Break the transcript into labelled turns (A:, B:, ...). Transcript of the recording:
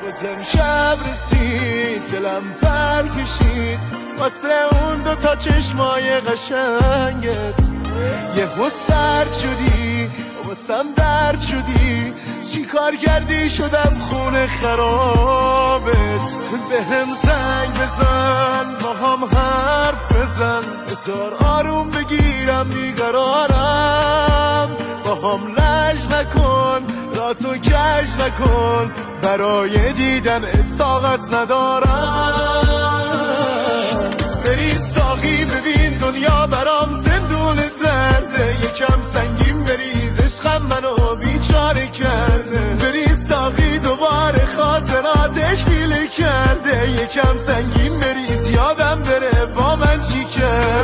A: بازم شب رسید دلم پر کشید واسه اون دو تا چشمای قشنگت یهو سرد شدی واسم درد شدی چی کار کردی شدم خونه خرابت بهم زنگ بزن با هم حرف بزن بذار آروم بگیرم بیقرارم با هم لج نکن راتو کج نکن برای دیدن طاقت ندارم بری ساقی ببین دنیا برام زندون درده یکم سنگین بریز عشقم منو بیچاره کرده بری ساقی دوباره خاطراتش ویله کرده یکم سنگین بریز یادم بره با من چی کرد